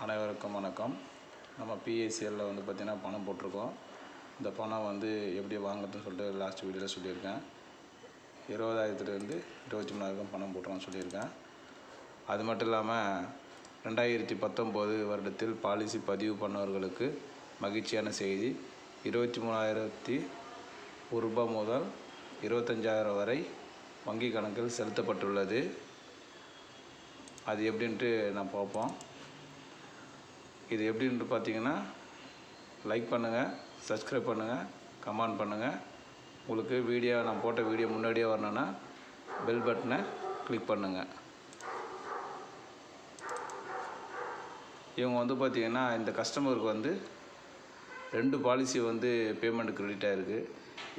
அனைவருக்கும் வணக்கம். நம்ம பிஎஸ்சிஎல்லில் வந்து பார்த்திங்கன்னா பணம் போட்டிருக்கோம். இந்த பணம் வந்து எப்படி வாங்குறதுன்னு சொல்லிட்டு லாஸ்ட் வீடியோவில் சொல்லியிருக்கேன். 20,000லேருந்து 23,000 பணம் போட்டுறோன்னு சொல்லியிருக்கேன். அது மட்டும் இல்லாமல் 2019 வருடத்தில் பாலிசி பதிவு பண்ணவர்களுக்கு மகிழ்ச்சியான செய்தி. 23,001 ரூபாய் முதல் 25,000 வரை வங்கி கணக்கில் செலுத்தப்பட்டுள்ளது. அது எப்படின்ட்டு நான் பார்ப்போம். இது எப்படின்ட்டு பார்த்தீங்கன்னா, லைக் பண்ணுங்கள், சப்ஸ்கிரைப் பண்ணுங்கள், கமெண்ட் பண்ணுங்கள். உங்களுக்கு நான் போட்ட வீடியோ முன்னாடியே வரணுன்னா பெல் பட்டனை கிளிக் பண்ணுங்கள். இவங்க வந்து பார்த்திங்கன்னா, இந்த கஸ்டமருக்கு வந்து 2 பாலிசி வந்து பேமெண்ட் கிரெடிட் ஆகிருக்கு.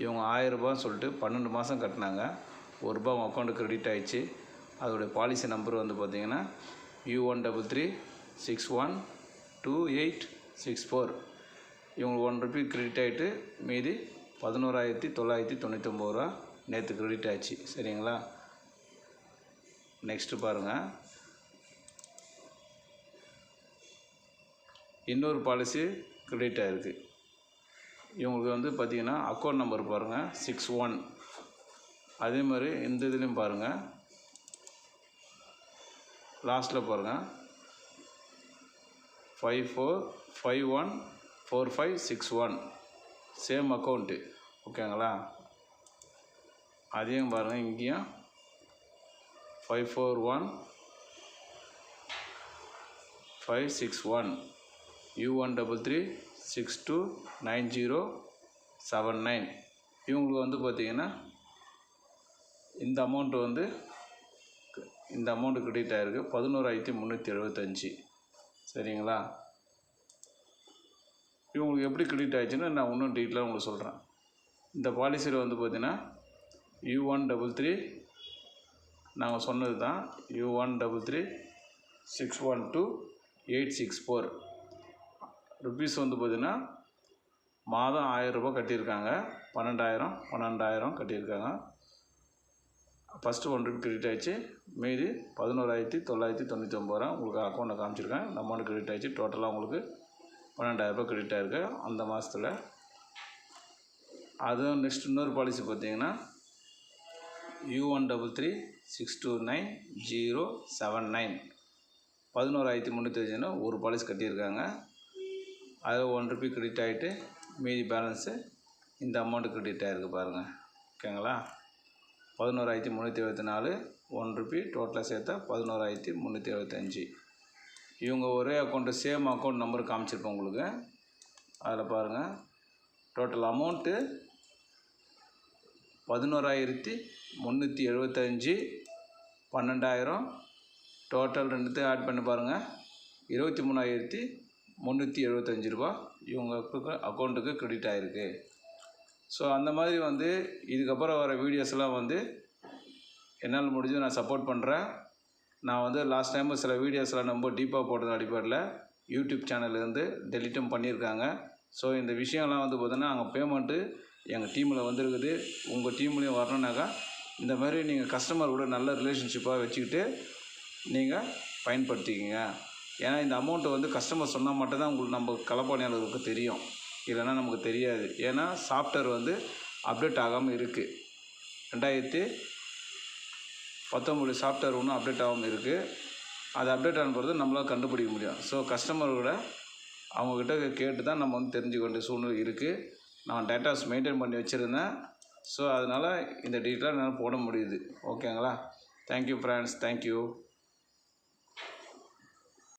இவங்க 1000 ரூபான்னு சொல்லிட்டு 12 மாதம் கட்டினாங்க. ₹1 அவங்க அக்கௌண்ட்டு கிரெடிட் ஆகிடுச்சு. அதோடைய பாலிசி நம்பர் வந்து பார்த்திங்கன்னா U133612864. இவங்களுக்கு ₹1 கிரெடிட் ஆகிட்டு மீதி 11,999 ரூபா நேற்று கிரெடிட் ஆச்சு. சரிங்களா? நெக்ஸ்ட்டு பாருங்கள். இன்னொரு பாலிசி கிரெடிட் ஆகிருக்கு. இவங்களுக்கு வந்து பார்த்திங்கன்னா அக்கௌண்ட் நம்பர் பாருங்கள் 61. அதே மாதிரி இந்த இதுலேயும் பாருங்கள், லாஸ்ட்டில் பாருங்கள் 54514561 சேம் அக்கௌண்ட்டு. ஓகேங்களா? அதையும் பாருங்கள், இங்கேயும் 541561 U133629079. இவங்களுக்கு வந்து பார்த்திங்கன்னா இந்த அமௌண்ட்டு கிரெடிட் ஆகிருக்கு 11,375. சரிங்களா? இவங்களுக்கு எப்படி கிரெடிட் ஆகிடுச்சுன்னு நான் இன்னும் டீட்டெயிலாக உங்களுக்கு சொல்கிறேன். இந்த பாலிசியில் வந்து பார்த்திங்கன்னா U133 நாங்கள் சொன்னது தான், U133612864 ருபீஸ் வந்து பார்த்திங்கன்னா மாதம் 1000 ரூபாய் கட்டியிருக்காங்க. 12,000 கட்டியிருக்காங்க. ஃபஸ்ட்டு ₹1 கிரெடிட் ஆகிடுச்சு. மீதி 11,999 ரூபா உங்களுக்கு அக்கௌண்ட்டில் காமிச்சிருக்கேன். இந்த அமௌண்ட் கிரெடிட் ஆகிடுச்சு. டோட்டலாக உங்களுக்கு 12,000 கிரெடிட் ஆகிருக்கு அந்த மாதத்தில். அதுவும் நெக்ஸ்ட் இன்னொரு பாலிசி பார்த்தீங்கன்னா U133629079 11,305 ஒரு பாலிசி கட்டியிருக்காங்க. அதில் ₹1 கிரெடிட் ஆகிட்டு மீதி பேலன்ஸு இந்த அமௌண்ட்டு கிரெடிட் ஆகிருக்கு பாருங்கள். ஓகேங்களா? 11,374 ₹1 டோட்டலாக சேர்த்தா 11,375. இவங்க ஒரே அக்கௌண்ட்டு சேம் அக்கௌண்ட் நம்பர் காமிச்சிருப்போம் உங்களுக்கு. அதில் பாருங்கள், டோட்டல் அமௌண்ட்டு 11,375 12,000 டோட்டல் ரெண்டுத்தையும் ஆட் பண்ணி பாருங்கள் 23,375 ரூபா இவங்க அக்கௌண்ட்டுக்கு கிரெடிட் ஆகிருக்கு. ஸோ அந்த மாதிரி வந்து இதுக்கப்புறம் வர வீடியோஸ்லாம் வந்து என்னால் முடிஞ்சது நான் சப்போர்ட் பண்ணுறேன். நான் வந்து லாஸ்ட் டைம் சில வீடியோஸ்லாம் ரொம்ப டீப்பாக போட்டது அடிப்படையில் யூடியூப் சேனல்லேருந்து டெலிட்டும் பண்ணியிருக்காங்க. ஸோ இந்த விஷயம்லாம் வந்து பார்த்தீங்கன்னா அங்கே பேமெண்ட்டு எங்கள் டீமில் வந்துருக்குது. உங்கள் டீம்லேயும் வரணுன்னாக்கா இந்த மாதிரி நீங்கள் கஸ்டமர் கூட நல்ல ரிலேஷன்ஷிப்பாக வச்சுக்கிட்டு நீங்கள் பயன்படுத்திக்கிங்க. ஏன்னா இந்த அமௌண்ட்டு வந்து கஸ்டமர் சொன்னால் மட்டும்தான் உங்களுக்கு நம்ம களப்பணியாளருக்கு தெரியும், இல்லைன்னா நமக்கு தெரியாது. ஏன்னா சாஃப்ட்வேர் வந்து அப்டேட் ஆகாமல் இருக்குது. 2019 சாஃப்ட்வேர் ஒன்றும் அப்டேட் ஆகாமல் இருக்குது. அது அப்டேட் ஆன பிறகு நம்மளால் கண்டுபிடிக்க முடியும். ஸோ கஸ்டமரோட அவங்கக்கிட்ட கேட்டு தான் நம்ம வந்து தெரிஞ்சுக்க வேண்டிய சூழ்நிலை இருக்குது. நான் டேட்டாஸ் மெயின்டைன் பண்ணி வச்சுருந்தேன். ஸோ அதனால் இந்த டீட்டெயிலாக என்னால் போட முடியுது. ஓகேங்களா? Thank you friends, thank you.